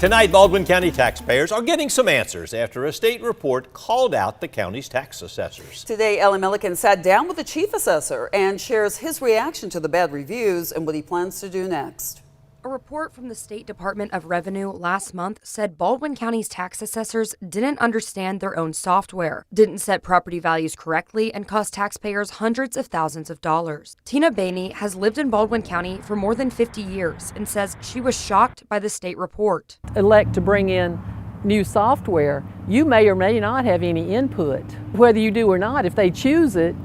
Tonight, Baldwin County taxpayers are getting some answers after a state report called out the county's tax assessors. Today, Ellie Milliken sat down with the chief assessor and shares his reaction to the bad reviews and what he plans to do next. A report from the State Department of Revenue last month said Baldwin County's tax assessors didn't understand their own software, didn't set property values correctly, and cost taxpayers hundreds of thousands of dollars. Tina Bainey has lived in Baldwin County for more than 50 years and says she was shocked by the state report. Elect to bring in new software, you may or may not have any input. Whether you do or not, if they choose it,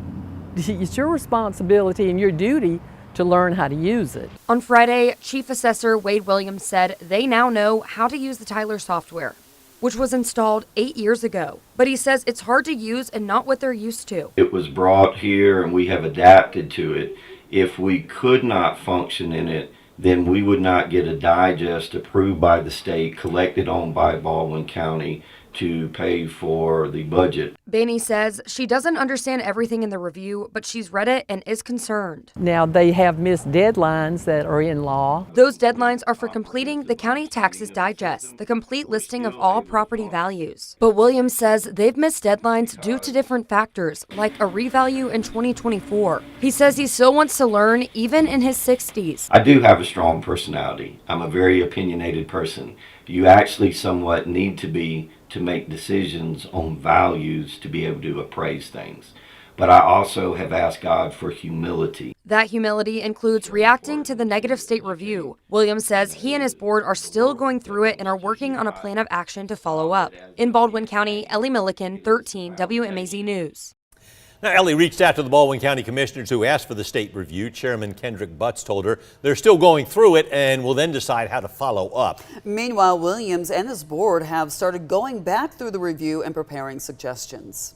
it's your responsibility and your duty to learn how to use it. On Friday, Chief Assessor Wade Williams said they now know how to use the Tyler software, which was installed 8 years ago. But he says it's hard to use and not what they're used to. It was brought here and we have adapted to it. If we could not function in it, then we would not get a digest approved by the state, collected on by Baldwin County to pay for the budget. Bainey says she doesn't understand everything in the review, but she's read it and is concerned. Now they have missed deadlines that are in law. Those deadlines are for completing the County Taxes Digest, the complete listing of all property values. But Williams says they've missed deadlines due to different factors, like a revalue in 2024. He says he still wants to learn even in his 60s. I do have a strong personality. I'm a very opinionated person. You actually somewhat need to be to make decisions on values to be able to appraise things. But I also have asked God for humility. That humility includes reacting to the negative state review. Williams says he and his board are still going through it and are working on a plan of action to follow up. In Baldwin County, Ellie Milliken, 13 WMAZ News. Now, Ellie reached out to the Baldwin County commissioners who asked for the state review. Chairman Kendrick Butts told her they're still going through it and will then decide how to follow up. Meanwhile, Williams and his board have started going back through the review and preparing suggestions.